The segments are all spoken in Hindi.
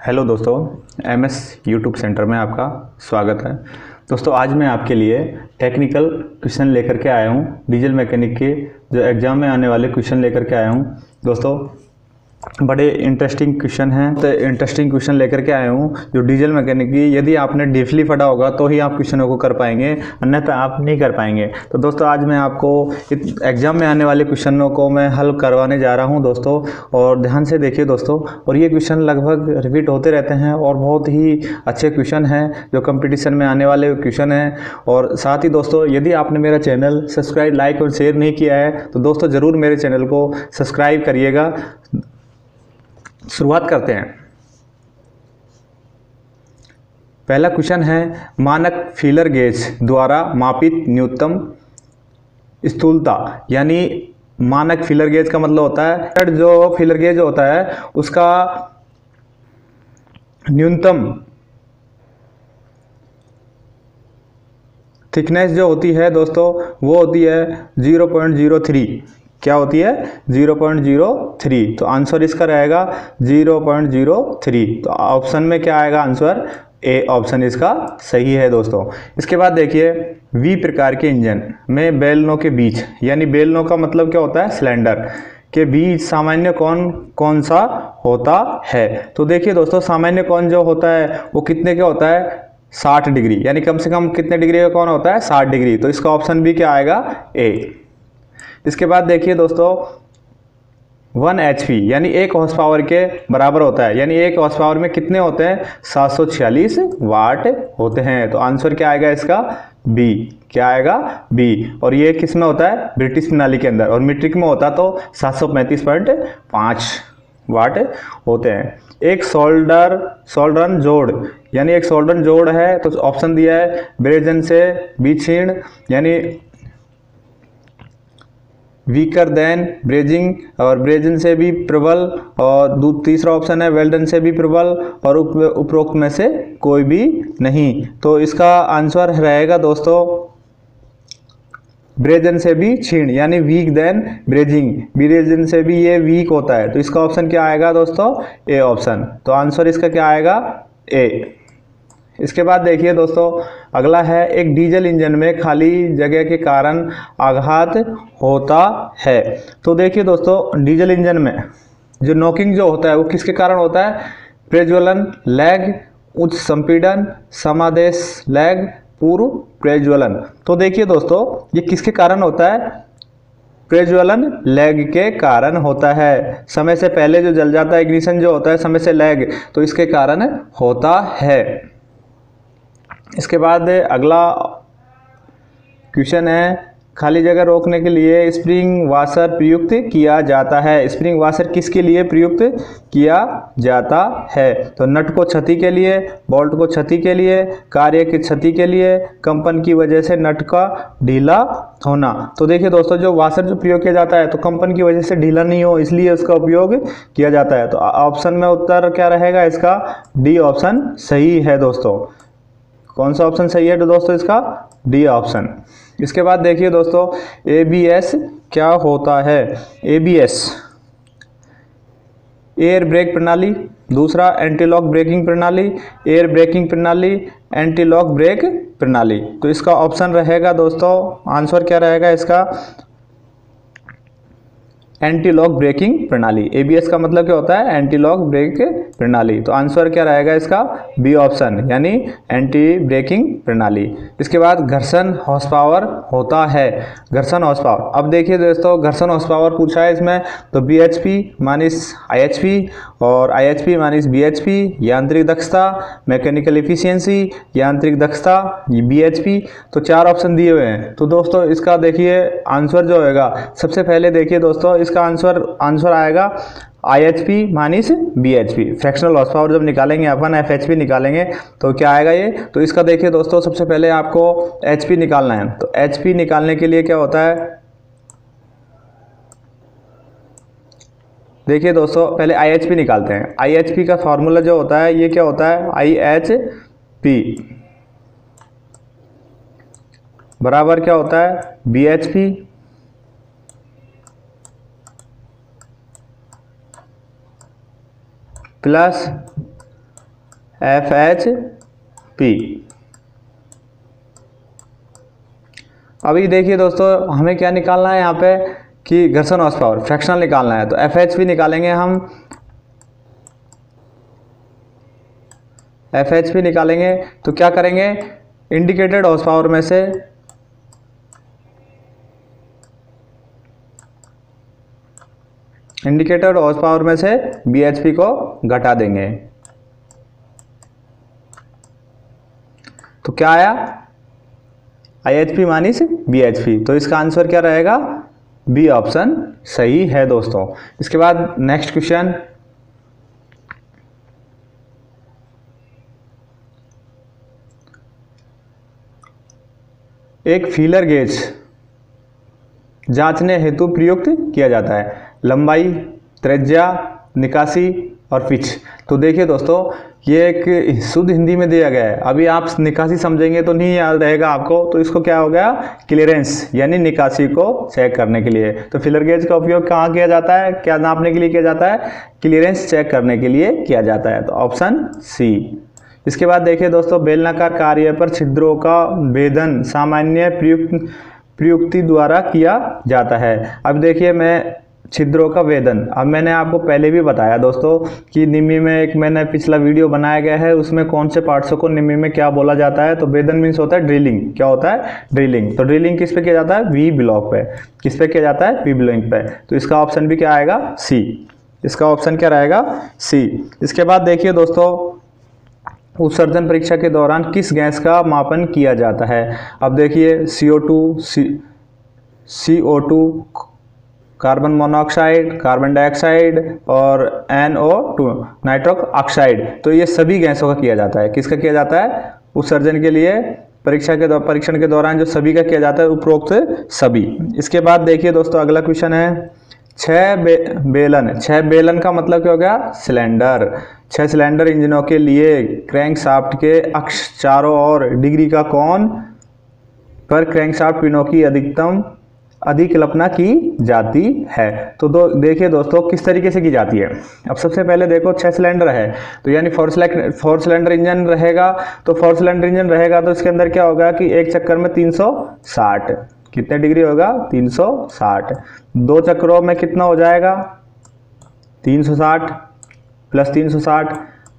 हेलो दोस्तों, एमएस यूट्यूब सेंटर में आपका स्वागत है। दोस्तों आज मैं आपके लिए टेक्निकल क्वेश्चन लेकर के आया हूं। डीजल मैकेनिक के जो एग्ज़ाम में आने वाले क्वेश्चन लेकर के आया हूं। दोस्तों बड़े इंटरेस्टिंग क्वेश्चन हैं, तो इंटरेस्टिंग क्वेश्चन लेकर के आया हूँ जो डीजल मैकेनिक की यदि आपने डीपली पढ़ा होगा तो ही आप क्वेश्चनों को कर पाएंगे, अन्यथा आप नहीं कर पाएंगे। तो दोस्तों आज मैं आपको एग्जाम में आने वाले क्वेश्चनों को मैं हल करवाने जा रहा हूँ दोस्तों, और ध्यान से देखिए दोस्तों। और ये क्वेश्चन लगभग रिपीट होते रहते हैं और बहुत ही अच्छे क्वेश्चन हैं जो कंपटीशन में आने वाले क्वेश्चन हैं। और साथ ही दोस्तों यदि आपने मेरा चैनल सब्सक्राइब, लाइक और शेयर नहीं किया है तो दोस्तों ज़रूर मेरे चैनल को सब्सक्राइब करिएगा। शुरुआत करते हैं। पहला क्वेश्चन है, मानक फीलर गेज द्वारा मापित न्यूनतम स्थूलता। यानी मानक फीलर गेज का मतलब होता है जो फीलर गेज होता है उसका न्यूनतम थिकनेस जो होती है दोस्तों वो होती है 0.03। क्या होती है? 0.03। तो आंसर इसका रहेगा 0.03। तो ऑप्शन में क्या आएगा? आंसर ए ऑप्शन इसका सही है दोस्तों। इसके बाद देखिए, वी प्रकार के इंजन में बेलनों के बीच, यानी बेलनों का मतलब क्या होता है? सिलेंडर के बीच सामान्य कोण कौन सा होता है? तो देखिए दोस्तों, सामान्य कोण जो होता है वो कितने का होता है? 60 डिग्री। यानी कम से कम कितने डिग्री का कोण होता है? 60 डिग्री। तो इसका ऑप्शन भी क्या आएगा? ए। इसके बाद देखिए दोस्तों, 1 HP यानी 1 हॉर्स पावर के बराबर होता है। यानी 1 हॉर्स पावर में कितने होते हैं? 746 वाट होते हैं। तो आंसर क्या आएगा इसका? बी। क्या आएगा? बी। और ये किस में होता है? ब्रिटिश प्रणाली के अंदर। और मीट्रिक में होता तो 735.5 वाट होते हैं। एक सोल्डरन जोड़, यानी एक सोल्डरन जोड़ है तो ऑप्शन दिया है ब्रेजन से विक्षीर्ण, यानी वीकर देन ब्रेजिंग, और ब्रेजन से भी प्रबल, और तीसरा ऑप्शन है वेल्डन से भी प्रबल, और उपरोक्त में से कोई भी नहीं। तो इसका आंसर रहेगा दोस्तों ब्रेजन से भी क्षीण, यानी वीक देन ब्रेजिंग। ब्रेजन से भी ये वीक होता है। तो इसका ऑप्शन क्या आएगा दोस्तों? A option. तो आंसर इसका क्या आएगा? ए। इसके बाद देखिए दोस्तों, अगला है, एक डीजल इंजन में खाली जगह के कारण आघात होता है। तो देखिए दोस्तों, डीजल इंजन में जो नॉकिंग जो होता है वो किसके कारण होता है? प्रज्वलन, लैग, उच्च संपीड़न, समादेश लैग, पूर्व प्रज्वलन। तो देखिए दोस्तों, ये किसके कारण होता है? प्रज्वलन लैग के कारण होता है। समय से पहले जो जल जाता है, इग्निशन जो होता है समय से लैग, तो इसके कारण होता है। इसके बाद अगला क्वेश्चन है, खाली जगह रोकने के लिए स्प्रिंग वाशर प्रयुक्त किया जाता है। स्प्रिंग वाशर किसके लिए प्रयुक्त किया जाता है? तो नट को क्षति के लिए, बोल्ट को क्षति के लिए, कार्य की क्षति के लिए, कंपन की वजह से नट का ढीला होना। तो देखिए दोस्तों, जो वाशर जो प्रयोग किया जाता है तो कंपन की वजह से ढीला नहीं हो इसलिए उसका उपयोग किया जाता है। तो ऑप्शन में उत्तर क्या रहेगा इसका? डी ऑप्शन सही है दोस्तों। कौन सा ऑप्शन सही है तो दोस्तों? इसका डी ऑप्शन। इसके बाद देखिए दोस्तों, ABS क्या होता है? ABS एयर ब्रेक प्रणाली, दूसरा एंटी लॉक ब्रेकिंग प्रणाली, एयर ब्रेकिंग प्रणाली, एंटी लॉक ब्रेक प्रणाली। तो इसका ऑप्शन रहेगा दोस्तों, आंसर क्या रहेगा इसका? एंटी लॉक ब्रेकिंग प्रणाली। ABS का मतलब क्या होता है? एंटी लॉक ब्रेक प्रणाली। तो आंसर क्या रहेगा इसका? बी ऑप्शन, यानी एंटी ब्रेकिंग प्रणाली। इसके बाद घर्षण हॉर्स पावर होता है। घर्षण हॉर्स पावर, अब देखिए दोस्तों, घर्षण हॉर्स पावर पूछा है इसमें, तो BHP माइनस IHP और IHP माइनस BHP। यांत्रिक दक्षता, मैकेनिकल इफिशियंसी, यांत्रिक दक्षता, BHP। तो 4 ऑप्शन दिए हुए हैं। तो दोस्तों इसका देखिए आंसर जो होगा, सबसे पहले देखिए दोस्तों, इसका आंसर आएगा IHP minus BHP। Fractional horse power जब निकालेंगे अपन, FHP निकालेंगे तो क्या आएगा ये? तो इसका देखिए दोस्तों, सबसे पहले आपको HP निकालना है। तो HP निकालने के लिए क्या होता है? देखिए दोस्तों, पहले IHP निकालते हैं। IHP का फॉर्मूला जो होता है ये क्या होता है? IHP बराबर क्या होता है? BHP plus FHP। अभी देखिए दोस्तों, हमें क्या निकालना है यहाँ पे कि घर्षण हॉर्स पावर फ्रैक्शनल निकालना है, तो FHP निकालेंगे हम। FHP निकालेंगे तो क्या करेंगे, इंडिकेटेड हॉर्स पावर में से BHP को घटा देंगे। तो क्या आया, IHP माइनस BHP। तो इसका आंसर क्या रहेगा, बी ऑप्शन सही है दोस्तों। इसके बाद नेक्स्ट क्वेश्चन, एक फीलर गेज जांचने हेतु प्रयुक्त किया जाता है, लंबाई, त्रिज्या, निकासी और पिच। तो देखिए दोस्तों, ये एक शुद्ध हिंदी में दिया गया है। अभी आप निकासी समझेंगे तो नहीं याद रहेगा आपको, तो इसको क्या हो गया, क्लियरेंस यानी निकासी को चेक करने के लिए। तो फीलर गेज का उपयोग कहाँ किया जाता है, क्या नापने के लिए किया जाता है, क्लियरेंस चेक करने के लिए किया जाता है। तो ऑप्शन सी। इसके बाद देखिए दोस्तों, बेलनाकार कार्य पर छिद्रों का भेदन सामान्य प्रयुक्ति द्वारा किया जाता है। अब देखिए, मैं छिद्रों का वेदन, अब मैंने आपको पहले भी बताया दोस्तों कि निम्मी में एक मैंने पिछला वीडियो बनाया गया है, उसमें कौन से पार्ट्सों को निम्मी में क्या बोला जाता है। तो वेदन मीन्स होता है ड्रिलिंग। क्या होता है, ड्रिलिंग। तो ड्रिलिंग किस पे किया जाता है, वी ब्लॉक पे। किस पे किया जाता है, वी ब्लॉक पे। तो इसका ऑप्शन भी क्या आएगा, सी। इसका ऑप्शन क्या रहेगा, सी। इसके बाद देखिए दोस्तों, उत्सर्जन परीक्षा के दौरान किस गैस का मापन किया जाता है। अब देखिए, CO2, carbon monoxide, carbon dioxide और NO2 नाइट्रोक ऑक्साइड। तो ये सभी गैसों का किया जाता है। किसका किया जाता है, उत्सर्जन के लिए परीक्षण के दौरान जो सभी का किया जाता है, उपरोक्त सभी। इसके बाद देखिए दोस्तों, अगला क्वेश्चन है, 6 बेलन का मतलब क्या हो गया, सिलेंडर। 6 सिलेंडर इंजनों के लिए क्रैंकशाफ्ट के अक्ष चारों ओर डिग्री का कोण पर क्रैंकशाफ्ट पिनों की अधिकल्पना की जाती है। तो देखिए दोस्तों, किस तरीके से की जाती है। अब सबसे पहले देखो, 6 सिलेंडर है, तो यानी 4 सिलेंडर इंजन रहेगा। तो 4 सिलेंडर इंजन रहेगा तो इसके अंदर क्या होगा कि एक चक्कर में 360, कितने डिग्री होगा, 360। 2 चक्रों में कितना हो जाएगा, 360 प्लस 360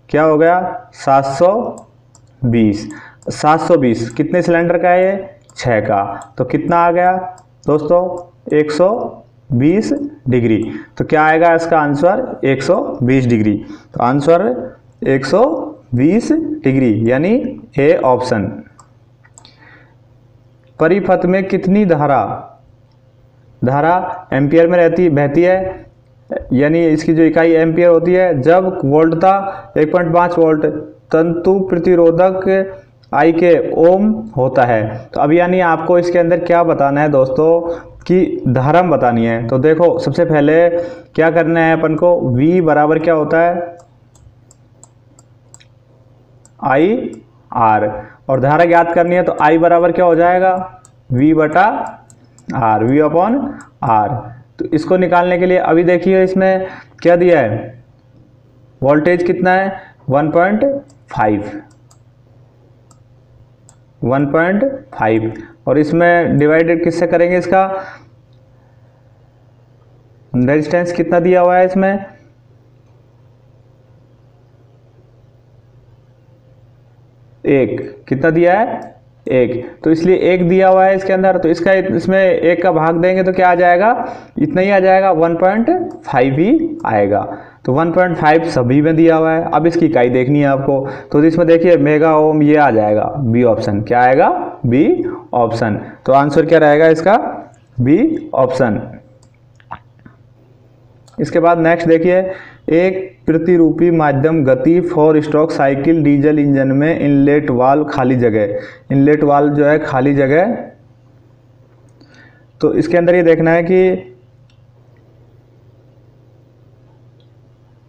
क्या हो गया, 720। 720 कितने सिलेंडर का है ये, 6 का। तो कितना आ गया दोस्तों, 120 डिग्री। तो क्या आएगा इसका आंसर, 120 डिग्री। तो आंसर 120 डिग्री यानी ए ऑप्शन। परिपथ में कितनी धारा एम्पियर में बहती है, यानी इसकी जो इकाई एम्पियर होती है। जब वोल्टता 1.5 वोल्ट तंतु प्रतिरोधक I के ओम होता है। तो अब यानी आपको इसके अंदर क्या बताना है दोस्तों कि धारा बतानी है। तो देखो, सबसे पहले क्या करना है अपन को, V बराबर क्या होता है, IR, और धारा ज्ञात करनी है। तो I बराबर क्या हो जाएगा, V बटा R, V अपॉन R। तो इसको निकालने के लिए अभी देखिए इसमें क्या दिया है, वोल्टेज कितना है, 1.5, और इसमें डिवाइडेड किससे करेंगे, इसका रेजिस्टेंस कितना दिया हुआ है इसमें, 1। कितना दिया है, 1। तो इसलिए 1 दिया हुआ है इसके अंदर। तो इसमें 1 का भाग देंगे तो क्या आ जाएगा, इतना ही आ जाएगा, 1.5 ही आएगा। तो 1.5 सभी में दिया हुआ है। अब इसकी इकाई देखनी है आपको। तो इसमें देखिए मेगा ओम, ये आ जाएगा बी ऑप्शन। क्या आएगा, बी ऑप्शन। तो आंसर क्या रहेगा इसका, बी ऑप्शन। इसके बाद नेक्स्ट देखिए, एक प्रतिरूपी माध्यम गति 4 स्ट्रोक साइकिल डीजल इंजन में इनलेट वाल्व खाली जगह, इनलेट वाल्व जो है खाली जगह। तो इसके अंदर ये देखना है कि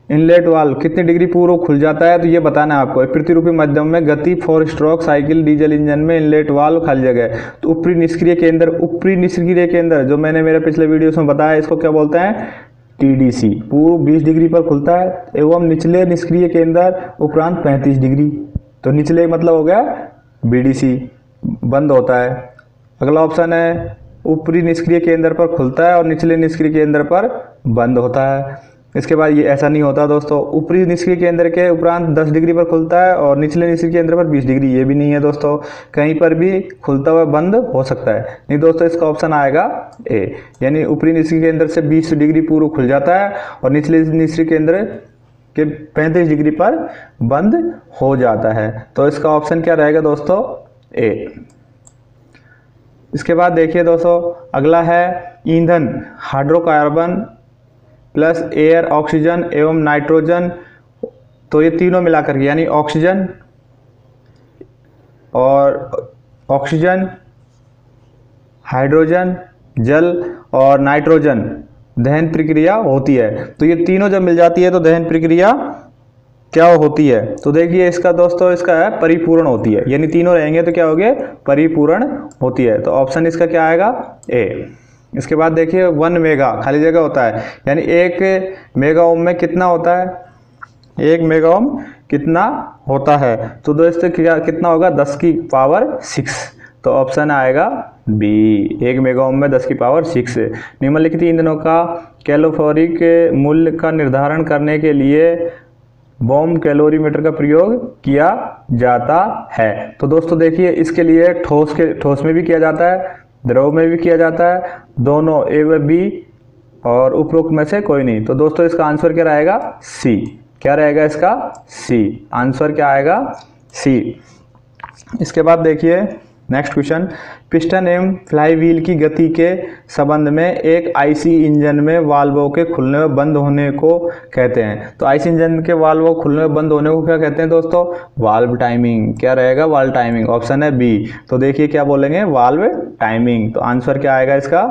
इनलेट वाल्व कितनी डिग्री पूर्व खुल जाता है, तो ये बताना है आपको। प्रतिरूपी माध्यम में गति 4 स्ट्रोक साइकिल डीजल इंजन में इनलेट वाल्व खाली जगह। तो ऊपरी निष्क्रिय केंद्र जो मैंने मेरे पिछले वीडियोस में बताया, इसको क्या बोलते हैं, TDC पूर्व 20 डिग्री पर खुलता है एवं निचले निष्क्रिय केंद्र उपरांत 35 डिग्री। तो निचले मतलब हो गया BDC, बंद होता है। अगला ऑप्शन है ऊपरी निष्क्रिय केंद्र पर खुलता है और निचले निष्क्रिय केंद्र पर बंद होता है। इसके बाद ये ऐसा नहीं होता दोस्तों, ऊपरी निष्क्रिय केंद्र के उपरांत 10 डिग्री पर खुलता है और निचले निष्क्रिय केंद्र पर 20 डिग्री, ये भी नहीं है दोस्तों, कहीं पर भी खुलता हुआ बंद हो सकता है। नहीं दोस्तों, इसका ऑप्शन आएगा ए, यानी ऊपरी निष्क्रिय केंद्र से 20 डिग्री पूर्व खुल जाता है और निचले निष्क्रिय केंद्र के 35 डिग्री पर बंद हो जाता है। तो इसका ऑप्शन क्या रहेगा दोस्तों? ए। इसके बाद देखिए दोस्तों, अगला है ईंधन हाइड्रोकार्बन प्लस एयर ऑक्सीजन एवं नाइट्रोजन। तो ये तीनों मिलाकर के यानी ऑक्सीजन हाइड्रोजन जल और नाइट्रोजन दहन प्रक्रिया होती है। तो ये तीनों जब मिल जाती है तो दहन प्रक्रिया क्या होती है? तो देखिए इसका दोस्तों, इसका है परिपूर्ण होती है, यानी तीनों रहेंगे तो क्या हो गया? परिपूर्ण होती है। तो ऑप्शन इसका क्या आएगा? ए। इसके बाद देखिए 1 मेगा खाली जगह होता है, यानी 1 मेगा ओम में कितना होता है? 1 मेगा ओम कितना होता है? तो दोस्तों क्या कितना होगा? 10 की पावर 6। तो ऑप्शन आएगा बी, 1 मेगा ओम में 10 की पावर 6। निम्नलिखित ईंधनों का कैलोरीफिक मूल्य का निर्धारण करने के लिए बॉम कैलोरीमीटर का प्रयोग किया जाता है। तो दोस्तों देखिए, इसके लिए ठोस में भी किया जाता है, द्रव में भी किया जाता है, दोनों ए व बी, और उपरोक्त में से कोई नहीं। तो दोस्तों इसका आंसर क्या रहेगा? सी। क्या रहेगा इसका? सी। आंसर क्या आएगा? सी। इसके बाद देखिए नेक्स्ट क्वेश्चन, पिस्टन एवं फ्लाईव्हील की गति के संबंध में एक आईसी इंजन में वाल्वों के खुलने व बंद होने को कहते हैं। तो आईसी इंजन के वाल्वों खुलने व बंद होने को क्या कहते हैं दोस्तों? Valve timing. क्या रहेगा? Valve timing. ऑप्शन है बी। तो देखिए क्या बोलेंगे? Valve timing. तो आंसर क्या आएगा इसका?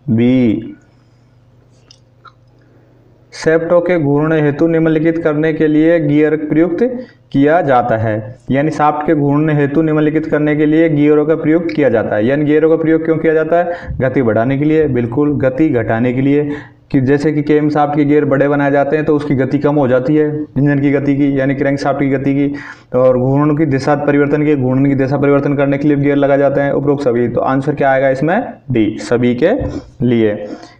बी। शेफ्टों के घूर्णन हेतु निम्नलिखित करने के लिए गियर प्रयुक्त किया जाता है। यानी शाफ्ट के घूर्णन हेतु निम्नलिखित करने के लिए गियरों का प्रयोग किया जाता है। यानी गियरों का प्रयोग क्यों किया जाता है? गति बढ़ाने के लिए, बिल्कुल, गति घटाने के लिए। कि जैसे कि केम शाफ्ट के गियर बड़े बनाए जाते हैं तो उसकी गति कम हो जाती है इंजन की गति की, यानी क्रैंक शाफ्ट की गति की, और घूर्णन की दिशा परिवर्तन करने के लिए गियर लगाए जाते हैं। उपरोक्त सभी। तो आंसर क्या आएगा इसमें? डी, सभी के लिए।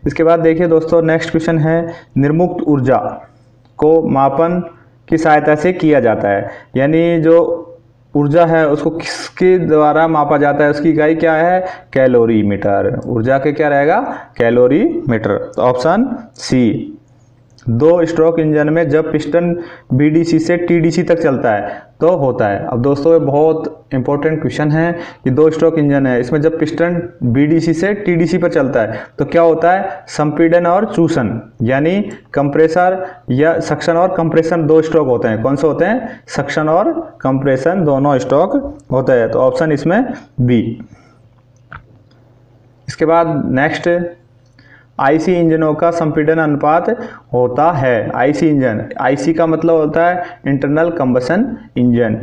इसके बाद देखिए दोस्तों नेक्स्ट क्वेश्चन है, निर्मुक्त ऊर्जा को मापन की सहायता से किया जाता है। यानी जो ऊर्जा है उसको किसके द्वारा मापा जाता है? उसकी इकाई क्या है? कैलोरीमीटर। ऊर्जा के क्या रहेगा? कैलोरीमीटर। तो ऑप्शन सी। 2 स्ट्रोक इंजन में जब पिस्टन BDC से TDC तक चलता है तो होता है। अब दोस्तों ये बहुत इंपॉर्टेंट क्वेश्चन है कि 2 स्ट्रोक इंजन है, इसमें जब पिस्टन BDC से TDC पर चलता है तो क्या होता है? संपीड़न और चूसन, यानी कंप्रेसर या सक्शन और कंप्रेशन 2 स्ट्रोक होते हैं। कौन से होते हैं? सक्शन और कंप्रेशन दोनों स्ट्रोक होते हैं। तो ऑप्शन इसमें बी। इसके बाद नेक्स्ट, आईसी इंजनों का संपीड़न अनुपात होता है। आईसी इंजन, आईसी का मतलब होता है इंटरनल कंबशन इंजन।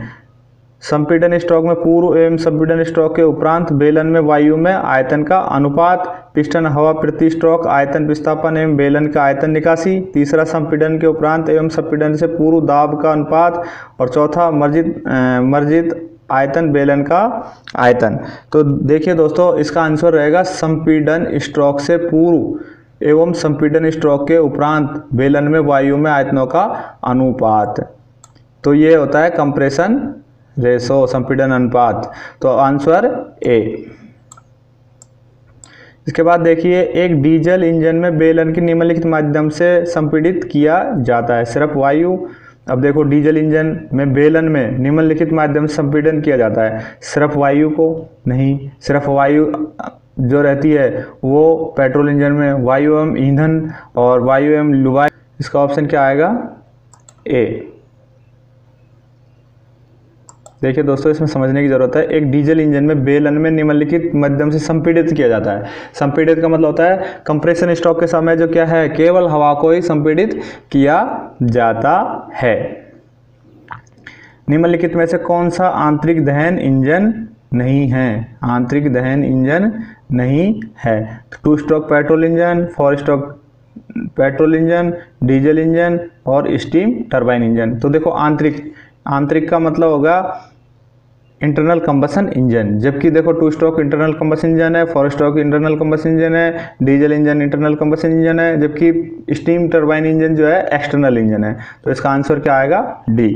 संपीड़न स्ट्रोक में पूर्व एवं संपीड़न स्ट्रोक के उपरांत बेलन में वायु में आयतन का अनुपात, पिस्टन हवा प्रति स्ट्रोक आयतन विस्थापन एवं बेलन का आयतन निकासी। तीसरा, संपीड़न के उपरांत एवं संपीड़न से पूर्व दाब का अनुपात, और चौथा, मर्जित आयतन बेलन का आयतन। तो देखिए दोस्तों इसका आंसर रहेगा संपीड़न स्ट्रोक से पूर्व एवं संपीड़न स्ट्रोक के उपरांत बेलन में वायु में आयतनों का अनुपात। तो ये होता है कंप्रेशन रेशो, संपीड़न अनुपात। तो आंसर ए। इसके बाद देखिए, एक डीजल इंजन में बेलन के निम्नलिखित माध्यम से संपीड़ित किया जाता है। सिर्फ वायु। अब देखो डीजल इंजन में बेलन में निम्नलिखित माध्यम से संपीड़न किया जाता है। सिर्फ वायु को नहीं, सिर्फ वायु जो रहती है वो पेट्रोल इंजन में वायु एवं ईंधन और वायु एवं लुब्रिकेंट। इसका ऑप्शन क्या आएगा? ए। देखिए दोस्तों इसमें समझने की जरूरत है, एक डीजल इंजन में बेलन में निम्नलिखित माध्यम से संपीड़ित किया जाता है। संपीड़ित का मतलब होता है कंप्रेशन स्ट्रोक के समय जो क्या है, केवल हवा को ही संपीड़ित किया जाता है। निम्नलिखित में से कौन सा आंतरिक दहन इंजन नहीं है? आंतरिक दहन इंजन नहीं है। 2 stroke petrol engine, 4 stroke petrol engine, diesel engine और स्टीम टरबाइन इंजन। तो देखो आंतरिक का मतलब होगा इंटरनल कंबशन इंजन, जबकि देखो 2 स्ट्रोक इंटरनल कंबशन इंजन है, 4 स्ट्रोक इंटरनल कंबशन इंजन है, diesel engine internal combustion engine है, जबकि स्टीम टरबाइन इंजन जो है एक्सटर्नल इंजन है। तो इसका आंसर क्या आएगा? डी।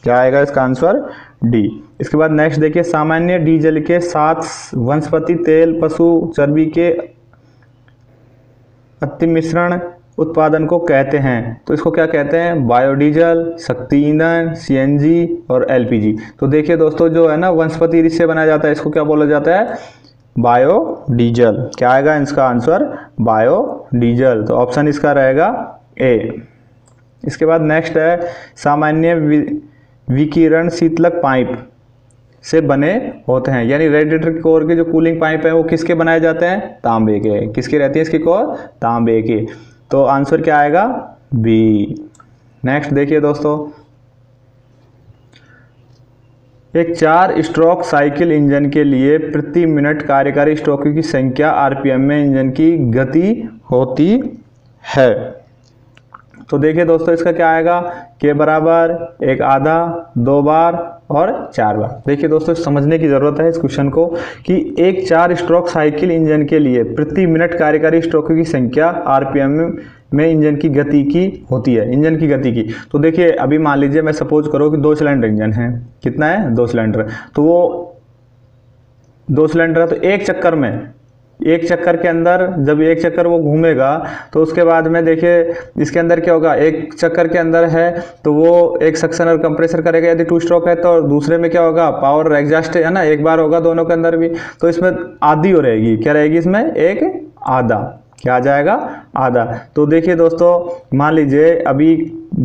क्या आएगा इसका आंसर? डी। इसके बाद नेक्स्ट देखिए, सामान्य डीजल के साथ वनस्पति तेल, पशु चर्बी के अति मिश्रण उत्पादन को कहते हैं। तो इसको क्या कहते हैं? बायोडीजल, शक्ति ईंधन, सीएनजी और एलपीजी। तो देखिए दोस्तों, जो है ना वनस्पति से बनाया जाता है, इसको क्या बोला जाता है? बायोडीजल। क्या आएगा इसका आंसर? बायोडीजल। तो ऑप्शन इसका रहेगा ए। इसके बाद नेक्स्ट है, सामान्य विकिरण शीतलक पाइप से बने होते हैं, यानी रेडिएटर कोर के जो कूलिंग पाइप है वो किसके बनाए जाते हैं? तांबे के। किसके रहती है इसकी कोर? तांबे की। तो आंसर क्या आएगा? बी। नेक्स्ट देखिए दोस्तों, एक 4 स्ट्रोक साइकिल इंजन के लिए प्रति मिनट कार्यकारी स्ट्रोकों की संख्या आरपीएम में इंजन की गति होती है। तो देखिए दोस्तों, इसका क्या आएगा? के बराबर 1 आधा, 2 बार और 4 बार। देखिए दोस्तों, समझने की ज़रूरत है इस क्वेश्चन को कि एक 4 स्ट्रोक साइकिल इंजन के लिए प्रति मिनट कार्यकारी स्ट्रोकों की संख्या आरपीएम में इंजन की गति की होती है, इंजन की गति की। तो देखिए, अभी मान लीजिए मैं सपोज करो कि 2 सिलेंडर इंजन है। कितना है? 2 सिलेंडर। तो वो 2 सिलेंडर है, तो एक चक्कर के अंदर जब एक चक्कर वो घूमेगा तो उसके बाद में देखिए इसके अंदर क्या होगा? एक चक्कर के अंदर है तो वो एक सक्शन और कंप्रेसर करेगा यदि 2 स्ट्रोक है, तो दूसरे में क्या होगा? पावर और एग्जॉस्ट है ना, एक बार होगा दोनों के अंदर भी। तो इसमें आधी हो रहेगी। क्या रहेगी इसमें? एक आधा। क्या आ जाएगा? आधा। तो देखिए दोस्तों, मान लीजिए अभी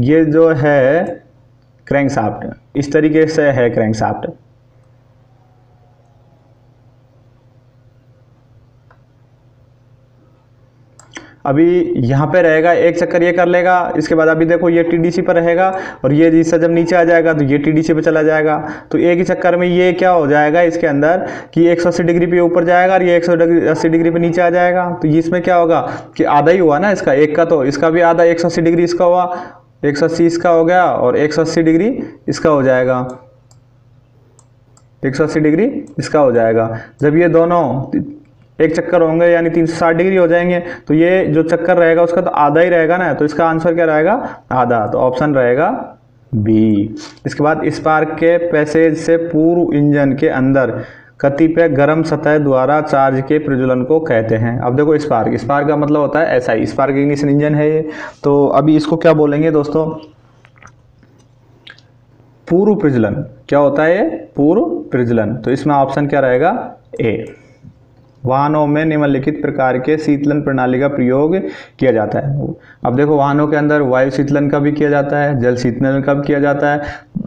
ये जो है क्रैंकशाफ्ट, इस तरीके से है क्रैंकशाफ्ट। अभी यहाँ पे रहेगा, एक चक्कर ये कर लेगा, इसके बाद अभी देखो ये टीडीसी पर रहेगा और ये जिससे जब नीचे आ जाएगा तो ये टीडीसी पे चला जाएगा। तो एक ही चक्कर में ये क्या हो जाएगा इसके अंदर कि 180 डिग्री पे ऊपर जाएगा और ये 180 डिग्री पे नीचे आ जाएगा। तो इसमें क्या होगा कि आधा ही हुआ ना इसका, एक का, तो इसका भी आधा, 180 डिग्री इसका हुआ, 180 इसका हो गया और 180 डिग्री इसका हो जाएगा, 180 डिग्री इसका हो जाएगा। जब ये दोनों एक चक्कर होंगे यानी 360 डिग्री हो जाएंगे, तो ये जो चक्कर रहेगा उसका तो आधा ही रहेगा ना। तो इसका आंसर क्या रहेगा? आधा। तो ऑप्शन रहेगा बी। इसके बाद स्पार्क के पैसेज से पूर्व इंजन के अंदर कतिपय गर्म सतह द्वारा चार्ज के प्रज्वलन को कहते हैं। अब देखो, स्पार्क का मतलब होता है ऐसा ही, स्पार्क इग्निशन इंजन है ये। तो अभी इसको क्या बोलेंगे दोस्तों? पूर्व प्रज्वलन। क्या होता है ये? पूर्व प्रज्वलन। तो इसमें ऑप्शन क्या रहेगा? ए। वाहनों में निम्नलिखित प्रकार के शीतलन प्रणाली का प्रयोग किया जाता है। अब देखो, वाहनों के अंदर वायु शीतलन का भी किया जाता है, जल शीतलन का भी किया जाता है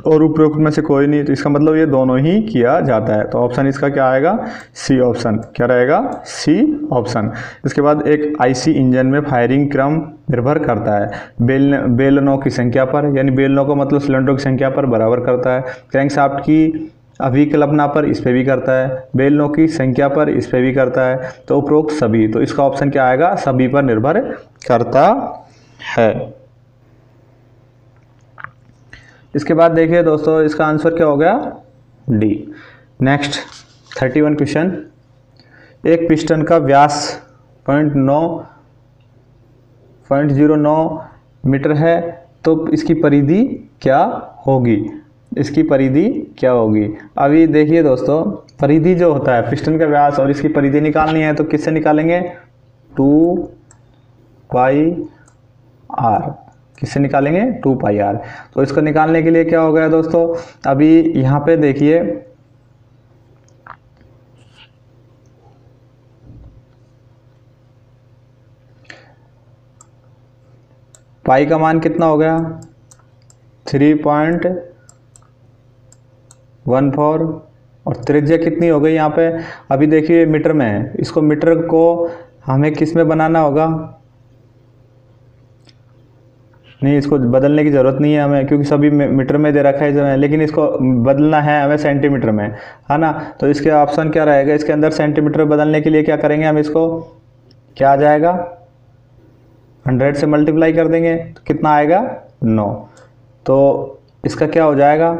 और उपरोक्त में से कोई नहीं। तो इसका मतलब ये दोनों ही किया जाता है। तो ऑप्शन इसका क्या आएगा? C option. क्या रहेगा? C option. इसके बाद एक आईसी इंजन में फायरिंग क्रम निर्भर करता है बेलनों की संख्या पर, यानी बेलनों का मतलब सिलेंडरों की संख्या पर बराबर करता है। क्रैंकशाफ्ट की अभिकल्पना पर इस पे भी करता है, बेलनों की संख्या पर इस पे भी करता है। तो उपरोक्त सभी। तो इसका ऑप्शन क्या आएगा? सभी पर निर्भर करता है। इसके बाद देखिए दोस्तों, इसका आंसर क्या हो गया? डी। नेक्स्ट 31 क्वेश्चन, एक पिस्टन का व्यास 0.09 मीटर है, तो इसकी परिधि क्या होगी? इसकी परिधि क्या होगी? अभी देखिए दोस्तों, परिधि जो होता है पिस्टन का व्यास और इसकी परिधि निकालनी है तो किससे निकालेंगे? 2 पाई आर। किससे निकालेंगे? 2 पाई आर। तो इसको निकालने के लिए क्या हो गया दोस्तों? अभी यहाँ पे देखिए, पाई का मान कितना हो गया? 3.14 और त्रिज्या कितनी हो गई यहाँ पे? अभी देखिए मीटर में है, इसको मीटर को हमें किस में बनाना होगा? नहीं, इसको बदलने की ज़रूरत नहीं है हमें, क्योंकि सभी मीटर में दे रखा है इसमें, लेकिन इसको बदलना है हमें सेंटीमीटर में, है ना। तो इसके ऑप्शन क्या रहेगा? इसके अंदर सेंटीमीटर बदलने के लिए क्या करेंगे हम? इसको क्या आ जाएगा? 100 से मल्टीप्लाई कर देंगे तो कितना आएगा 9। तो इसका क्या हो जाएगा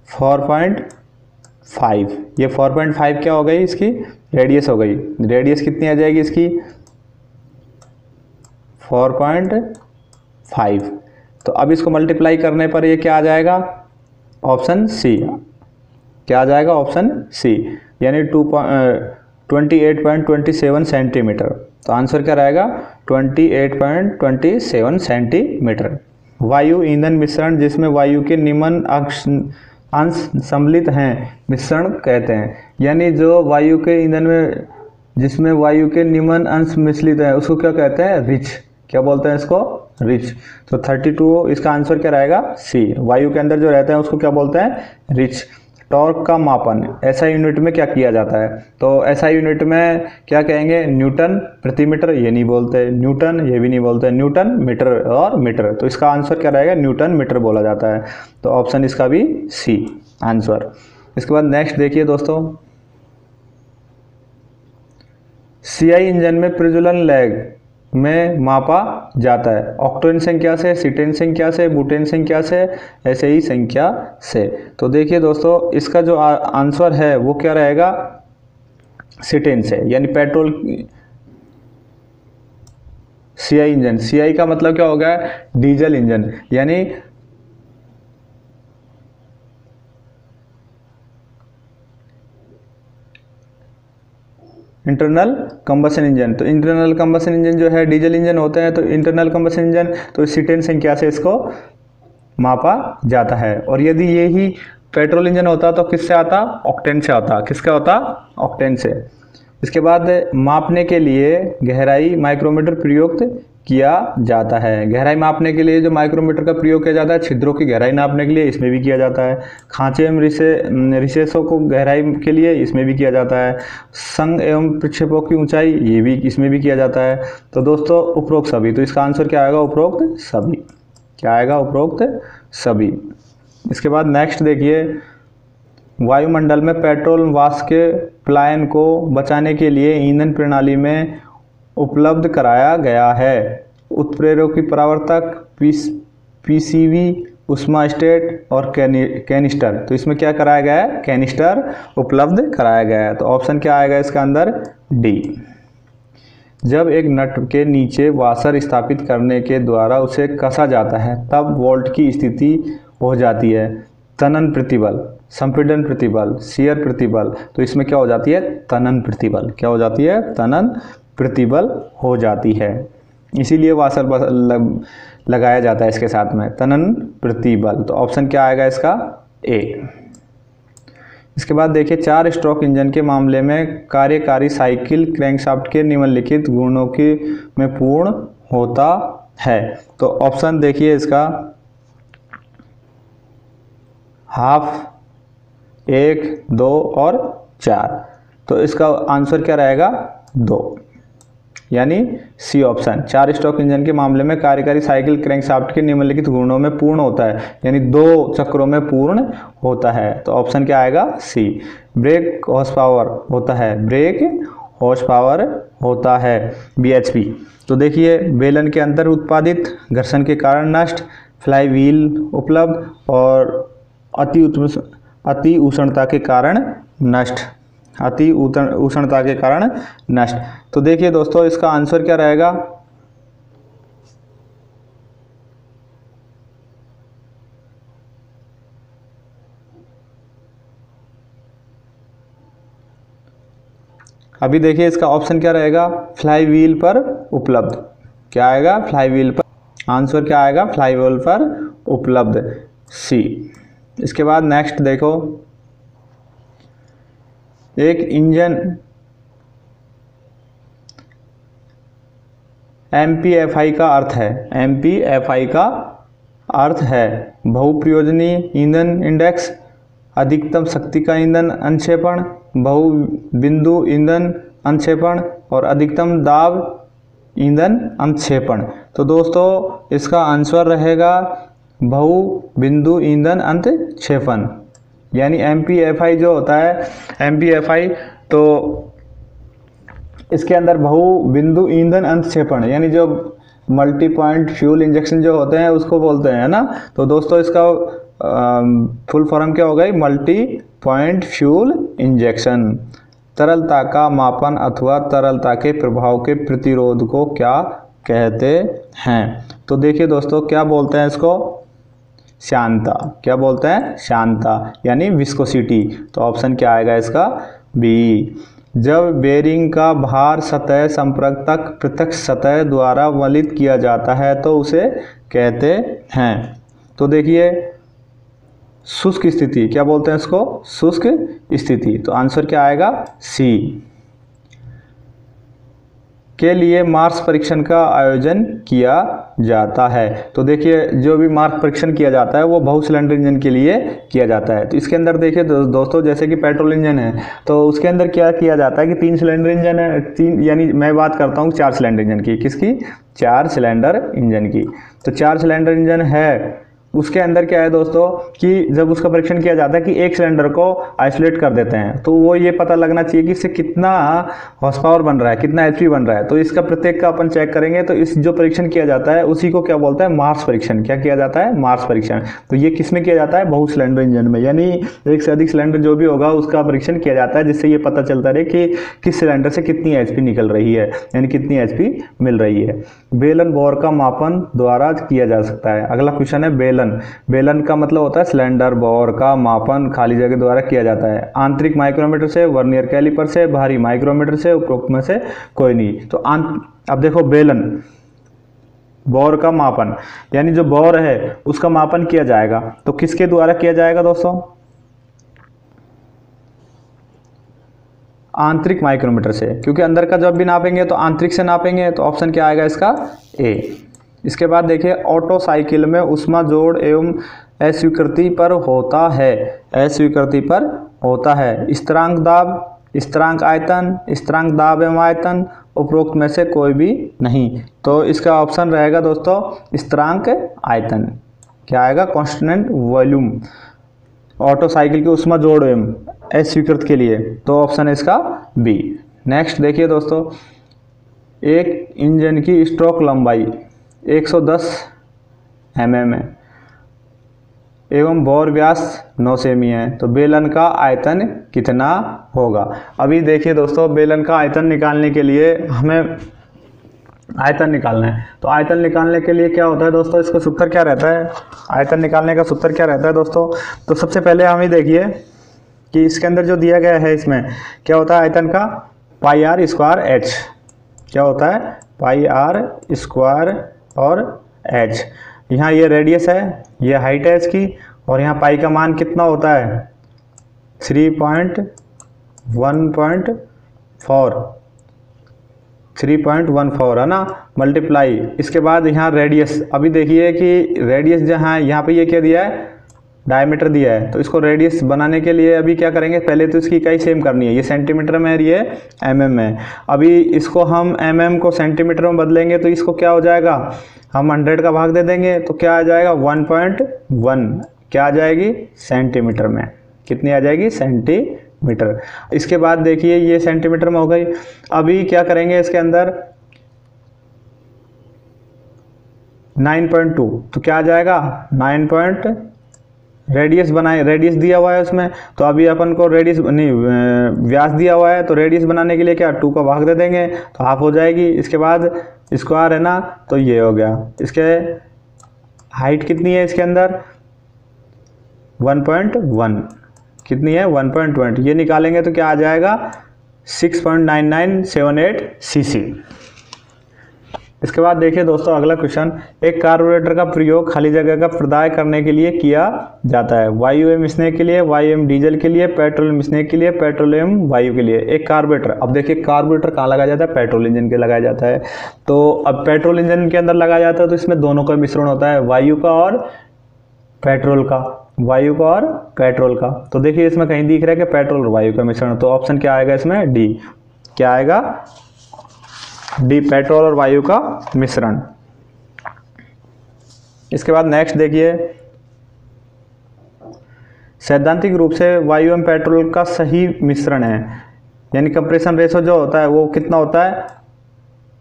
4.5। ये 4.5 क्या हो गई इसकी रेडियस हो गई। रेडियस कितनी आ जाएगी इसकी 4.5। तो अब इसको मल्टीप्लाई करने पर ये क्या आ जाएगा ऑप्शन सी। क्या आ जाएगा ऑप्शन सी, यानी 28.27 सेंटीमीटर। तो आंसर क्या रहेगा 28.27 सेंटीमीटर। वायु ईंधन मिश्रण जिसमें वायु के निम्न अंश सम्मिलित हैं मिश्रण कहते हैं। यानी जो वायु के ईंधन में जिसमें वायु के निम्न अंश मिश्रित है उसको क्या कहते हैं रिच। क्या बोलते हैं इसको रिच। तो 32 इसका आंसर क्या रहेगा सी। वायु के अंदर जो रहते हैं उसको क्या बोलते हैं रिच। टॉर्क का मापन एसआई यूनिट में क्या किया जाता है, तो एसआई यूनिट में क्या कहेंगे न्यूटन प्रति मीटर, ये नहीं बोलते न्यूटन, ये भी नहीं बोलते न्यूटन मीटर और मीटर। तो इसका आंसर क्या रहेगा न्यूटन मीटर बोला जाता है। तो ऑप्शन इसका भी सी आंसर। इसके बाद नेक्स्ट देखिए दोस्तों, सीआई इंजन में प्रज्वलन लैग में मापा जाता है ऑक्टेन संख्या से, सीटेन संख्या से, बुटेन संख्या से, ऐसे ही संख्या से। तो देखिए दोस्तों इसका जो आंसर है वो क्या रहेगा सीटेन से, यानी पेट्रोल सीआई इंजन। सीआई का मतलब क्या हो गया डीजल इंजन, यानी इंटरनल कंबशन इंजन। तो इंटरनल कंबशन इंजन जो है डीजल इंजन होते हैं, तो इंटरनल कंबशन इंजन तो सीटेन संख्या से इसको मापा जाता है। और यदि ये ही पेट्रोल इंजन होता तो किससे आता ऑक्टेन से आता। किसका होता ऑक्टेन से। इसके बाद मापने के लिए गहराई माइक्रोमीटर प्रयुक्त किया जाता है। गहराई मापने के लिए जो माइक्रोमीटर का प्रयोग किया जाता है छिद्रों की गहराई नापने के लिए इसमें भी किया जाता है। खांचे एवं रिसेसों को गहराई के लिए इसमें भी किया जाता है। संघ एवं प्रक्षेपों की ऊंचाई ये भी इसमें भी किया जाता है। तो दोस्तों उपरोक्त सभी, तो इसका आंसर क्या आएगा उपरोक्त सभी। क्या आएगा उपरोक्त सभी। इसके बाद नेक्स्ट देखिए, वायुमंडल में पेट्रोल वाष्प के पलायन को बचाने के लिए ईंधन प्रणाली में उपलब्ध कराया गया है उत्प्रेरक परावर्तक, पीसीवी, उष्मा स्टेट और कैनिस्टर। तो इसमें क्या कराया गया है कैनिस्टर उपलब्ध कराया गया है। तो ऑप्शन क्या आएगा इसका अंदर डी। जब एक नट के नीचे वाशर स्थापित करने के द्वारा उसे कसा जाता है तब वोल्ट की स्थिति हो जाती है तनन प्रतिबल, संपीड़न प्रतिबल, शियर प्रतिबल। तो इसमें क्या हो जाती है तनन प्रतिबल। क्या हो जाती है तनन प्रतिबल हो जाती है, इसीलिए वाशर लगाया जाता है इसके साथ में तनन प्रतिबल। तो ऑप्शन क्या आएगा इसका ए। इसके बाद देखिए, 4 स्ट्रोक इंजन के मामले में कार्यकारी साइकिल क्रैंकशाफ्ट के निम्नलिखित गुणों की में पूर्ण होता है। तो ऑप्शन देखिए इसका हाफ, 1, 2 और 4। तो इसका आंसर क्या रहेगा 2, यानी सी ऑप्शन। 4 स्ट्रोक इंजन के मामले में कार्यकारी साइकिल क्रैंकशाफ्ट के निम्नलिखित गुणों में पूर्ण होता है, यानी 2 चक्रों में पूर्ण होता है। तो ऑप्शन क्या आएगा सी। ब्रेक हॉर्स पावर होता है, ब्रेक हॉर्स पावर होता है bhp। तो देखिए, बेलन के अंदर उत्पादित घर्षण के कारण नष्ट, फ्लाई व्हील उपलब्ध और अति उष्णता के कारण नष्ट, अति उष्णता के कारण नष्ट। तो देखिए दोस्तों इसका आंसर क्या रहेगा अभी देखिए इसका ऑप्शन क्या रहेगा फ्लाई व्हील पर उपलब्ध। क्या आएगा फ्लाई व्हील पर। आंसर क्या आएगा फ्लाई व्हील पर उपलब्ध सी। इसके बाद नेक्स्ट देखो, एक इंजन MPFI का अर्थ है, MPFI का अर्थ है बहुप्रयोजनीय ईंधन इंडेक्स, अधिकतम शक्ति का ईंधन अंक्षेपण, बहुबिंदु ईंधन अंक्षेपण और अधिकतम दाब ईंधन अंक्षेपण। तो दोस्तों इसका आंसर रहेगा बहुबिंदु ईंधन अंतक्षेपण, यानी MPFI जो होता है MPFI तो इसके अंदर बहु बिंदु ईंधन अंतक्षेपण यानी जो मल्टी पॉइंट फ्यूल इंजेक्शन जो होते हैं उसको बोलते हैं, है ना। तो दोस्तों इसका फुल फॉर्म क्या हो गई, मल्टी पॉइंट फ्यूल इंजेक्शन। तरलता का मापन अथवा तरलता के प्रभाव के प्रतिरोध को क्या कहते हैं। तो देखिए दोस्तों क्या बोलते हैं इसको, श्यानता। क्या बोलते हैं, श्यानता यानी विस्कोसिटी। तो ऑप्शन क्या आएगा इसका, बी। जब बेरिंग का भार सतह संपर्क तक प्रत्यक्ष सतह द्वारा वलित किया जाता है तो उसे कहते हैं। तो देखिए शुष्क स्थिति, क्या बोलते हैं इसको, शुष्क स्थिति। तो आंसर क्या आएगा, सी। के लिए मार्स परीक्षण का आयोजन किया जाता है। तो देखिए जो भी मार्स परीक्षण किया जाता है वो बहु सिलेंडर इंजन के लिए किया जाता है। तो इसके अंदर देखिए दोस्तों जैसे कि पेट्रोल इंजन है तो उसके अंदर क्या किया जाता है कि 3 सिलेंडर इंजन है, 3 यानी मैं बात करता हूँ 4 सिलेंडर इंजन की। किसकी, 4 सिलेंडर इंजन की। तो 4 सिलेंडर इंजन है, उसके अंदर क्या है दोस्तों कि जब उसका परीक्षण किया जाता है कि एक सिलेंडर को आइसोलेट कर देते हैं तो वो ये पता लगना चाहिए कि इससे कितना हॉर्स पावर बन रहा है, कितना एचपी बन रहा है। तो इसका प्रत्येक का अपन चेक करेंगे। तो इस जो परीक्षण किया जाता है उसी को क्या बोलता है, मार्स परीक्षण। क्या किया जाता है, मार्स परीक्षण। तो ये किस में किया जाता है, बहु सिलेंडर इंजन में, यानी एक से अधिक सिलेंडर जो भी होगा उसका परीक्षण किया जाता है जिससे ये पता चलता रहे कि किस सिलेंडर से कितनी एचपी निकल रही है, यानी कितनी एचपी मिल रही है। बेलन बोर का मापन द्वारा किया जा सकता है। अगला क्वेश्चन है बेलन। बेलन का मतलब होता है सिलेंडर बोर का मापन खाली जगह द्वारा किया जाता है। आंतरिक माइक्रोमीटर से, वर्नियर कैलिपर से, बाहरी माइक्रोमीटर से, उपरोक्त में से कोई नहीं। तो अब देखो बेलन बोर का मापन यानी जो बोर है उसका मापन किया जाएगा तो किसके द्वारा किया जाएगा दोस्तों, आंतरिक माइक्रोमीटर से, क्योंकि अंदर का जब भी नापेंगे तो आंतरिक से नापेंगे। तो ऑप्शन क्या आएगा इसका, ए। इसके बाद देखिए ऑटो साइकिल में ऊष्मा जोड़ एवं अस्वीकृति पर होता है, अस्वीकृति पर होता है स्थिरांक दाब, स्थिरांक आयतन, स्थिरांक दाब एवं आयतन, उपरोक्त में से कोई भी नहीं। तो इसका ऑप्शन रहेगा दोस्तों स्थिरांक आयतन। क्या आएगा, कांस्टेंट वॉल्यूम। ऑटो साइकिल के ऊष्मा जोड़ एवं अस्वीकृत के लिए तो ऑप्शन है इसका बी। नेक्स्ट देखिए दोस्तों, एक इंजन की स्ट्रोक लंबाई 110 mm है एवं बोर व्यास 9 सेमी है। तो बेलन का आयतन कितना होगा। अभी देखिए दोस्तों बेलन का आयतन निकालने के लिए हमें आयतन निकालना है। तो आयतन निकालने के लिए क्या होता है दोस्तों, इसका सूत्र क्या रहता है, आयतन निकालने का सूत्र क्या रहता है दोस्तों। तो सबसे पहले हम ही देखिए कि इसके अंदर जो दिया गया है इसमें क्या होता है, आयतन का पाई आर स्क्वायर एच। क्या होता है, पाई आर स्क्वायर और एच। यहाँ ये रेडियस है, ये हाइट है इसकी, और यहाँ पाई का मान कितना होता है 3.14 है ना, मल्टीप्लाई। इसके बाद यहाँ रेडियस, अभी देखिए कि रेडियस जहाँ यहाँ पे ये क्या दिया है, डायमीटर दिया है। तो इसको रेडियस बनाने के लिए अभी क्या करेंगे, पहले तो इसकी इकाई सेम करनी है। ये सेंटीमीटर में है, ये mm है। अभी इसको हम mm को सेंटीमीटर में बदलेंगे तो इसको क्या हो जाएगा, हम 100 का भाग दे देंगे तो क्या आ जाएगा 1.1, क्या आ जाएगी सेंटीमीटर में, कितनी आ जाएगी सेंटीमीटर। इसके बाद देखिए ये सेंटीमीटर में हो गई। अभी क्या करेंगे इसके अंदर 9.2 तो क्या आ जाएगा 9. रेडियस बनाए, रेडियस दिया हुआ है उसमें, तो अभी अपन को रेडियस नहीं व्यास दिया हुआ है तो रेडियस बनाने के लिए क्या 2 का भाग दे देंगे तो हाफ हो जाएगी। इसके बाद स्क्वायर है ना, तो ये हो गया। इसके हाइट कितनी है इसके अंदर 1.1, कितनी है 1.20, ये निकालेंगे तो क्या आ जाएगा 6.9978 cc। इसके बाद देखिए दोस्तों अगला क्वेश्चन, एक कार्बोरेटर का प्रयोग खाली जगह का प्रदाय करने के लिए किया जाता है। वायु एवं स्नेह के लिए, वायु एवं डीजल के लिए, पेट्रोल एवं स्नेह के लिए, पेट्रोल एवं वायु के लिए। एक कार्बोरेटर, अब देखिए कार्बोरेटर कहाँ लगाया जाता है, पेट्रोल इंजन के लगाया जाता है। तो अब पेट्रोल इंजन के अंदर लगाया जाता है तो इसमें दोनों का मिश्रण होता है, वायु का और पेट्रोल का, वायु का और पेट्रोल का। तो देखिए इसमें कहीं दिख रहा है कि पेट्रोल और वायु का मिश्रण, तो ऑप्शन क्या आएगा इसमें डी। क्या आएगा डी, पेट्रोल और वायु का मिश्रण। इसके बाद नेक्स्ट देखिए, सैद्धांतिक रूप से वायु एवं पेट्रोल का सही मिश्रण है। यानी कंप्रेशन रेशो जो होता है वो कितना होता है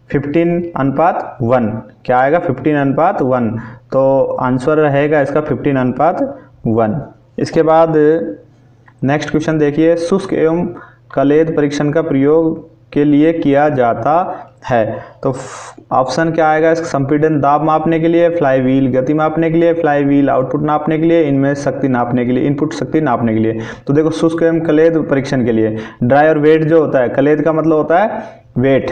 15:1। क्या आएगा 15:1। तो आंसर रहेगा इसका 15:1। इसके बाद नेक्स्ट क्वेश्चन देखिए, शुष्क एवं कलेद परीक्षण का प्रयोग के लिए किया जाता है। तो ऑप्शन क्या आएगा इसका, संपीड़न दाब मापने के लिए, फ्लाईव्हील गति मापने के लिए, फ्लाईव्हील आउटपुट नापने के लिए, इनमें शक्ति नापने के लिए, इनपुट शक्ति नापने के लिए। तो देखो शुष्क एवं कलेद परीक्षण के लिए ड्राई और वेट जो होता है, कलेद का मतलब होता है वेट।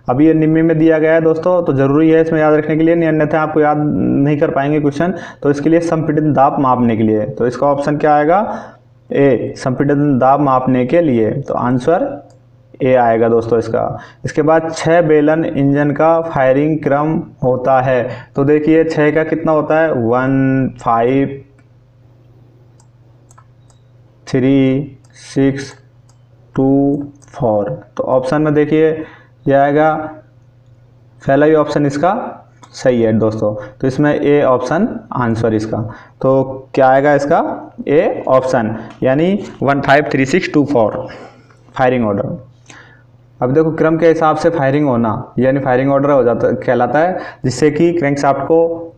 अभी ये निम्न में दिया गया है दोस्तों, तो जरूरी है इसमें याद रखने के लिए, नहीं अन्यथा आपको याद नहीं कर पाएंगे क्वेश्चन। तो इसके लिए संपीड़न दाब मापने के लिए, तो इसका ऑप्शन क्या आएगा ए, संपीड़न दाब मापने के लिए। तो आंसर ए आएगा दोस्तों इसका। इसके बाद 6 बेलन इंजन का फायरिंग क्रम होता है। तो देखिए 6 का कितना होता है 1 5 3 6 2 4। तो ऑप्शन में देखिए यह आएगा, पहला ही ऑप्शन इसका सही है दोस्तों। तो इसमें ए ऑप्शन आंसर इसका। तो क्या आएगा इसका ए ऑप्शन, यानी 1 5 3 6 2 4 फायरिंग ऑर्डर। अब देखो क्रम के हिसाब से फायरिंग होना यानी फायरिंग ऑर्डर हो जाता कहलाता है, जिससे कि क्रैंकशाफ्ट को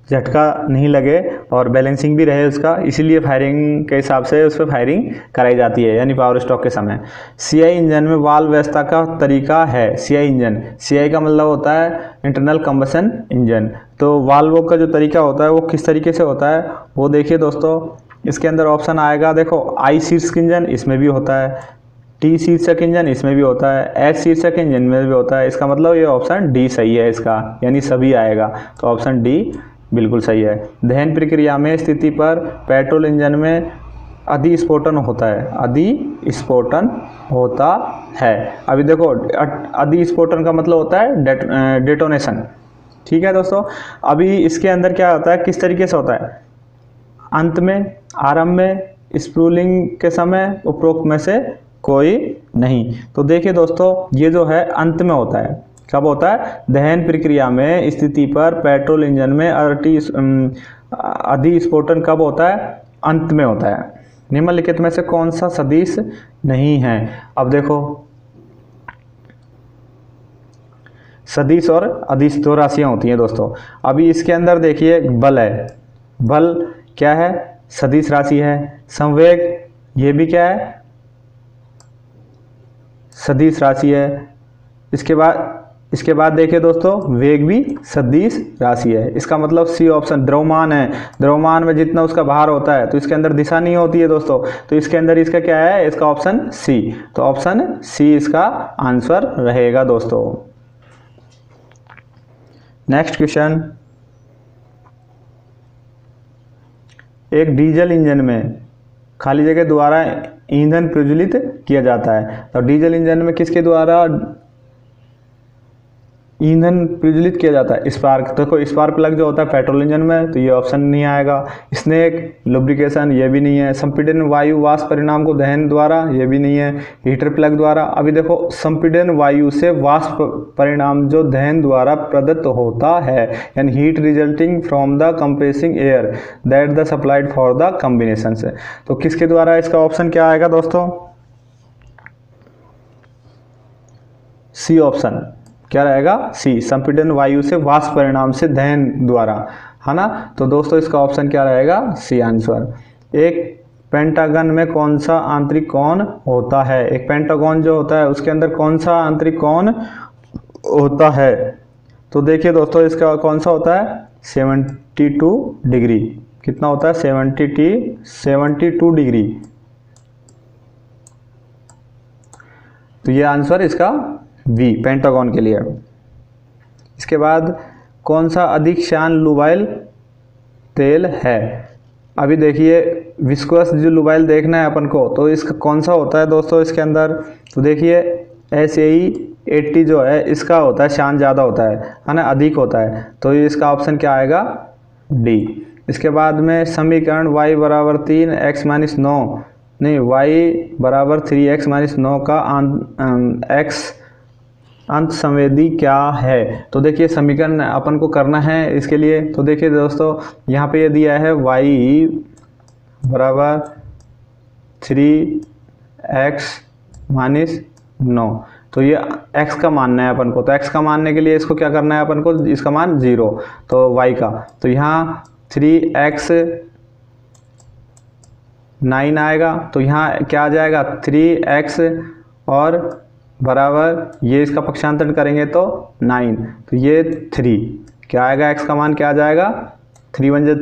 झटका नहीं लगे और बैलेंसिंग भी रहे उसका, इसीलिए फायरिंग के हिसाब से उस पर फायरिंग कराई जाती है, यानी पावर स्ट्रोक के समय। सीआई इंजन में वाल्व व्यवस्था का तरीका है। सीआई इंजन, सीआई का मतलब होता है इंटरनल कंबशन इंजन। तो वाल्वों का जो तरीका होता है वो किस तरीके से होता है वो देखिए दोस्तों। इसके अंदर ऑप्शन आएगा, देखो आई शीर्षक इंजन इसमें भी होता है, टी शीर्षक इंजन इसमें भी होता है, एस शीर्षक इंजन में भी होता है। इसका मतलब ये ऑप्शन डी सही है इसका, यानी सभी आएगा। तो ऑप्शन डी बिल्कुल सही है। दहन प्रक्रिया में स्थिति पर पेट्रोल इंजन में अधिस्फोटन होता है, अधिस्फोटन होता है। अभी देखो अधिस्फोटन का मतलब होता है डेटोनेशन, ठीक है दोस्तों। अभी इसके अंदर क्या होता है, किस तरीके से होता है, अंत में, आरंभ में, स्पूलिंग के समय, उपरोक्त में से कोई नहीं। तो देखिए दोस्तों ये जो है अंत में होता है। कब होता है, दहन प्रक्रिया में स्थिति पर पेट्रोल इंजन में अधिस्फोटन कब होता है, अंत में होता है। निम्नलिखित में से कौन सा सदिश नहीं है। अब देखो सदिश और अदिश दो राशियां होती हैं दोस्तों। अभी इसके अंदर देखिए बल है, बल क्या है, सदिश राशि है। संवेग ये भी क्या है, सदिश राशि है। इसके बाद देखिए दोस्तों वेग भी सदिश राशि है। इसका मतलब सी ऑप्शन। द्रव्यमान है, द्रव्यमान में जितना उसका भार होता है तो इसके अंदर दिशा नहीं होती है दोस्तों, तो इसके अंदर इसका क्या है, इसका ऑप्शन सी। तो ऑप्शन सी इसका आंसर रहेगा दोस्तों। नेक्स्ट क्वेश्चन, एक डीजल इंजन में खाली जगह द्वारा ईंधन प्रज्वलित किया जाता है। तो डीजल इंजन में किसके द्वारा ईंधन प्रज्वलित किया जाता है, स्पार्क। देखो स्पार्क प्लग जो होता है पेट्रोल इंजन में, तो ये ऑप्शन नहीं आएगा। स्नेक, लुब्रिकेशन ये भी नहीं है। संपीड़न वायु वाष्प परिणाम को दहन द्वारा, ये भी नहीं है। हीटर प्लग द्वारा, अभी देखो संपीड़न वायु से वाष्प परिणाम जो दहन द्वारा प्रदत्त होता है, यानी heat resulting from the compressing air that the supplied for the combination से। तो किसके द्वारा, इसका ऑप्शन क्या आएगा दोस्तों, सी ऑप्शन। क्या रहेगा, सी, संपीड़न वायु से वाष्प परिणाम से दहन द्वारा, है ना। तो दोस्तों इसका ऑप्शन क्या रहेगा, सी आंसर। एक पेंटागन में कौन सा आंतरिक कोण होता है। एक पेंटागन जो होता है उसके अंदर कौन सा आंतरिक कोण होता है। तो देखिए दोस्तों इसका कौन सा होता है, 72 डिग्री। कितना होता है, 72 डिग्री। तो ये आंसर इसका बी, पेंटागन के लिए। इसके बाद कौन सा अधिक श्यान लुबाइल तेल है। अभी देखिए विस्कोस जो लुबाइल देखना है अपन को, तो इसका कौन सा होता है दोस्तों इसके अंदर। तो देखिए SAE80 जो है इसका होता है श्यान ज़्यादा होता है ना, अधिक होता है। तो ये इसका ऑप्शन क्या आएगा, डी। इसके बाद में समीकरण y बराबर 3 x माइनस 9 नहीं y बराबर 3x माइनस 9 का x अंत संवेदी क्या है। तो देखिए समीकरण अपन को करना है इसके लिए। तो देखिए दोस्तों यहाँ पे ये दिया है y बराबर 3x -9। तो ये x का मानना है अपन को, तो x का मानने के लिए इसको क्या करना है अपन को, इसका मान 0, तो y का, तो यहाँ 3x 9 आएगा, तो यहाँ क्या आ जाएगा 3x और बराबर ये इसका पक्षांतर करेंगे तो 9, तो ये 3 क्या आएगा, x का मान क्या आ जाएगा 3 1 जा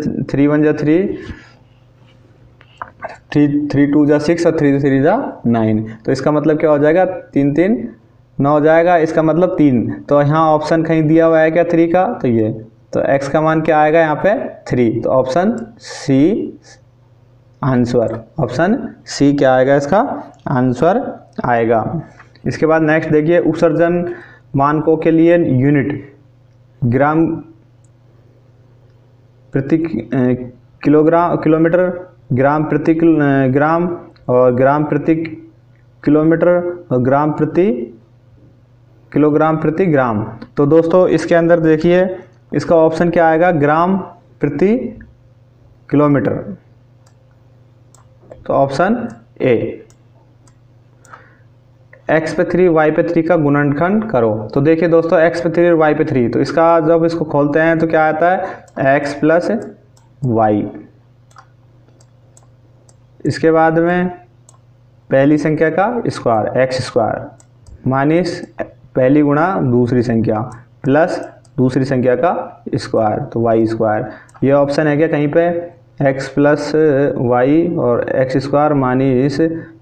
3 2 जा 6 और 3 3 जा 9, तो इसका मतलब क्या हो जाएगा 3 3 9 हो जाएगा, इसका मतलब 3। तो यहाँ ऑप्शन कहीं दिया हुआ है क्या 3 का, तो ये, तो x का मान क्या आएगा यहाँ पे 3, तो option C answer, option C क्या आएगा इसका आंसर आएगा। इसके बाद नेक्स्ट देखिए, उत्सर्जन मानकों के लिए यूनिट ग्राम प्रति किलोमीटर, ग्राम प्रति ग्राम और ग्राम प्रति किलोमीटर और ग्राम प्रति किलोग्राम प्रति ग्राम। तो दोस्तों इसके अंदर देखिए इसका ऑप्शन क्या आएगा, ग्राम प्रति किलोमीटर, तो ऑप्शन ए। x पे 3 y पे 3 का गुणनखंड करो, तो देखिए दोस्तों x पे 3 और y पे 3, तो इसका जब इसको खोलते हैं तो क्या आता है x प्लस y। इसके बाद में पहली संख्या का स्क्वायर x स्क्वायर माइनस पहली गुणा दूसरी संख्या प्लस दूसरी संख्या का स्क्वायर, तो y स्क्वायर। ये ऑप्शन है क्या कहीं पे x प्लस वाई और x square minus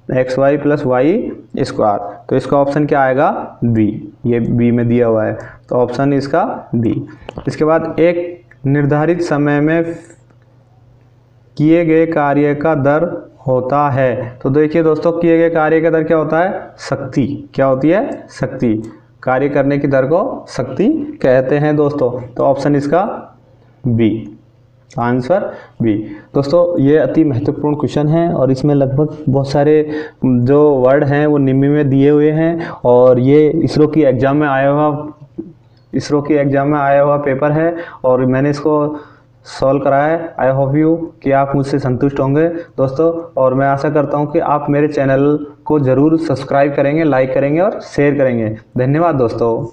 x y plus y square, तो इसका ऑप्शन क्या आएगा बी, ये बी में दिया हुआ है, तो ऑप्शन इसका बी। इसके बाद एक निर्धारित समय में किए गए कार्य का दर होता है, तो देखिए दोस्तों किए गए कार्य का दर क्या होता है, शक्ति, क्या होती है शक्ति, कार्य करने की दर को शक्ति कहते हैं दोस्तों, तो ऑप्शन इसका बी, आंसर बी। दोस्तों ये अति महत्वपूर्ण क्वेश्चन है और इसमें लगभग बहुत सारे जो वर्ड हैं वो निम्न में दिए हुए हैं और ये इसरो की एग्ज़ाम में आया हुआ पेपर है और मैंने इसको सॉल्व करा है। आई होप यू कि आप मुझसे संतुष्ट होंगे दोस्तों, और मैं आशा करता हूँ कि आप मेरे चैनल को ज़रूर सब्सक्राइब करेंगे, लाइक करेंगे और शेयर करेंगे। धन्यवाद दोस्तों।